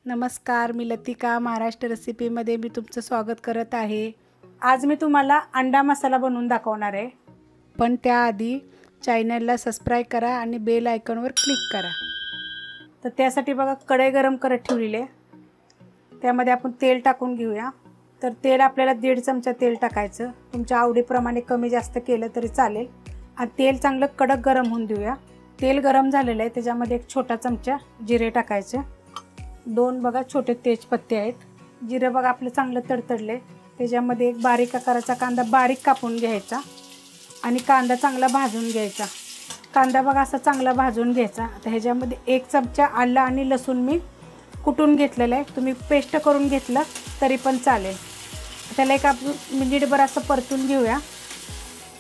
नमस्कार, मी लतिका महाराष्ट्र रेसिपीमध्ये मी तुमचं स्वागत करत आहे। आज मी तुम्हाला अंडा मसाला बनवून दाखवणार आहे, पण त्याआधी चॅनलला सबस्क्राइब करा आणि बेल आयकॉनवर क्लिक करा। तर त्यासाठी बघा कढई गरम करत ठेवलेली आहे, त्यामध्ये आपण तेल टाकून घेऊया। तर तेल आपल्याला 1.5 चमचा तेल टाकायचं, तुमच्या आवडीप्रमाणे कमी जास्त केलं तरी चालेल। आणि तेल चांगलं कडक गरम होऊन देऊया। तेल गरम झालेलं आहे, त्याच्यामध्ये 1 छोटा चमचा जिरे टाकायचे, 2 बघा छोटे तेजपत्ते आहेत। जिरे बघा आपलं चांगलं तडतडले, त्याच्यामध्ये 1 बारीक आकाराचा कांदा बारीक कापून घ्यायचा आणि कांदा चांगला भाजून घ्यायचा। कांदा बघा असा चांगला भाजून घ्यायचा। आता ह्याच्यामध्ये 1 चमचा आलं आणि लसूण मी कुटून घेतलेलं आहे, तुम्ही पेस्ट करून घेतलं तरी पण चालेल। त्याला एक आपण मिनिटभर असं परतून घेऊया।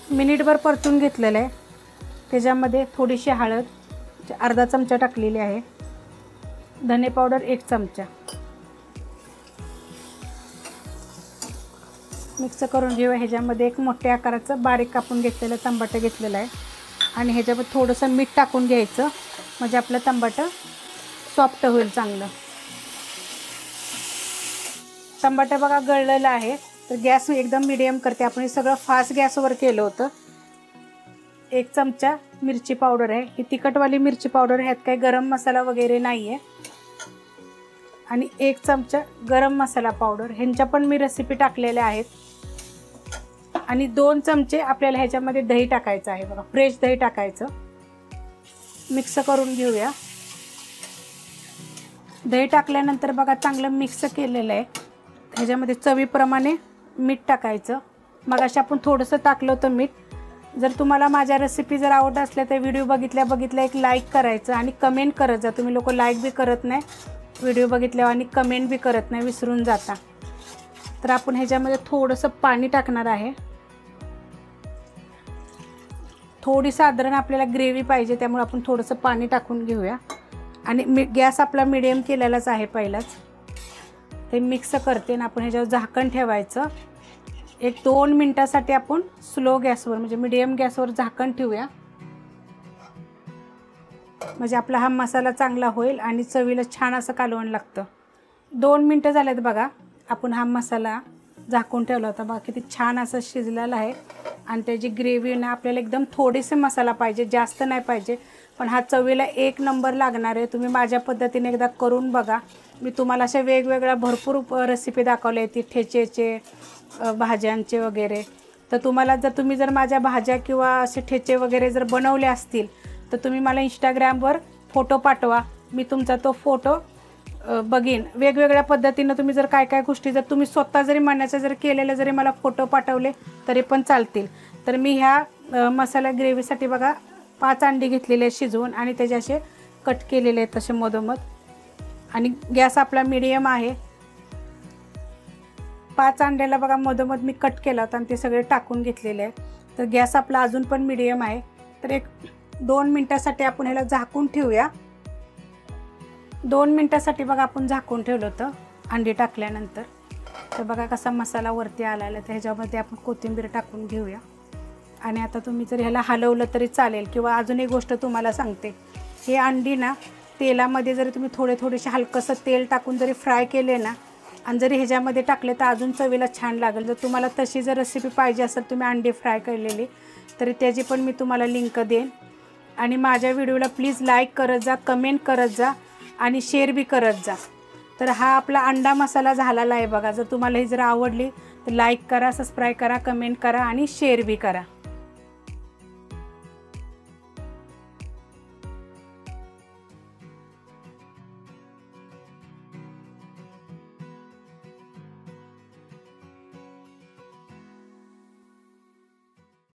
मिनिटभर परतून घेतलेलं आहे, त्याच्यामध्ये थोडीशी हळद अर्धा चमचा टाकलेली आहे, धने पावडर 1 चमचा मिक्स करून घेऊया। ह्याच्यामध्ये 1 मोठ्या आकाराचं बारीक कापून घेतलेलं टमाटर घेतलेलं आहे आणि ह्याच्यामध्ये थोडंसं मीठ टाकून घ्यायचं, म्हणजे आपलं टमाटर सॉफ्ट होईल चांगलं। टमाटर बघा गळलेलं आहे, तर गॅस एकदम मीडियम करते। आपण हे सगळं फास्ट गॅसवर केलं होतं। 1 चमचा मिरची पावडर आहे, ही तिखटवाली मिरची पावडर, ह्यात काही गरम मसाला वगैरे नाही आहे। आणि 1 चमचा गरम मसाला पावडर, ह्यांच्या पण मी रेसिपी टाकलेल्या आहेत। आणि 2 चमचे आपल्याला ह्याच्यामध्ये दही टाकायचं आहे, बघा फ्रेश दही टाकायचं। मिक्स करून घेऊया। दही टाकल्यानंतर बघा चांगलं मिक्स केलेलं आहे, ह्याच्यामध्ये चवीप्रमाणे मीठ टाकायचं। मग अशा आपण थोडंसं टाकलं होतं मीठ। जर तुम्हाला माझ्या रेसिपी जर आवडत असल्या तर व्हिडिओ बघितल्या एक लाईक करायचं आणि कमेंट करत जा। तुम्ही लोक लाईक बी करत नाही व्हिडिओ बघितल्यावर आणि कमेंट बी करत नाही, विसरून जाता। तर आपण ह्याच्यामध्ये थोडंसं पाणी टाकणार आहे। थोडी साधारण आपल्याला ग्रेव्ही पाहिजे, त्यामुळे आपण थोडंसं पाणी टाकून घेऊया। आणि गॅस आपला मीडियम केलेलाच आहे पहिलाच। ते मिक्स करते आणि आपण ह्याच्यावर झाकण ठेवायचं। 1-2 मिनिटासाठी आपण स्लो गॅसवर म्हणजे मीडियम गॅसवर झाकण ठेवूया, म्हणजे आपला हा मसाला चांगला होईल आणि चवीला छान असं कालवण लागतं। 2 मिनटं झालेत बघा, आपण हा मसाला झाकून ठेवला होता, बघा किती छान असं शिजलेला आहे। आणि त्याची ग्रेव्ही ना आपल्याला एकदम थोडीसे मसाला पाहिजे, जास्त नाही पाहिजे, पण हा चवीला 1 नंबर लागणार आहे। तुम्ही माझ्या पद्धतीने एकदा करून बघा। मी तुम्हाला अशा वेगवेगळ्या भरपूर रेसिपी दाखवल्या आहेत, ठेचेचे भाज्यांचे वगैरे। तर तुम्हाला तुम्ही जर माझ्या भाज्या किंवा असे ठेचे वगैरे जर बनवले असतील तर तुम्ही मला इंस्टाग्रामवर फोटो पाठवा, मी तुमचा तो फोटो बघीन। वेगवेगळ्या पद्धतीनं तुम्ही जर काय काय गोष्टी जर तुम्ही स्वतः जरी मनाचं जर केलेलं जरी मला फोटो पाठवले तरी पण चालतील। तर मी ह्या मसाला ग्रेव्हीसाठी बघा 5 अंडी घेतलेले शिजवून आणि त्याचे असे कट केलेले आहेत तसे मधोमध। आणि गॅस आपला मीडियम आहे। 5 अंड्याला बघा मधोमध मी कट केला होता आणि ते सगळे टाकून घेतलेले आहे। तर गॅस आपला अजून पण मीडियम आहे। तर 1-2 मिनिटासाठी आपण ह्याला झाकून ठेवूया। 2 मिनिटासाठी बघा आपण झाकून ठेवलं होतं अंडी टाकल्यानंतर। तर बघा कसा मसाला वरती आलेला, तर ह्याच्यामध्ये आपण कोथिंबीर टाकून घेऊया। आणि आता तुम्ही जर ह्याला हलवलं तरी चालेल, किंवा अजून एक गोष्ट तुम्हाला सांगते, हे अंडी ना तेलामध्ये जरी तुम्ही थोडेसे हलकंसं तेल टाकून जरी फ्राय केले ना आणि जरी ह्याच्यामध्ये टाकले तर अजून चवीला छान लागेल। जर तुम्हाला तशी जर रेसिपी पाहिजे असेल तुम्ही अंडी फ्राय केलेली, तरी त्याची पण मी तुम्हाला लिंक देईन। आणि माझ्या व्हिडिओला प्लीज लाईक करत जा, कमेंट करत जा आणि शेअर बी करत जा। तर हा आपला अंडा मसाला झालेला आहे बघा। जर तुम्हाला ही जर आवडली तर लाईक करा, सबस्क्राईब करा, कमेंट करा आणि शेअर बी करा।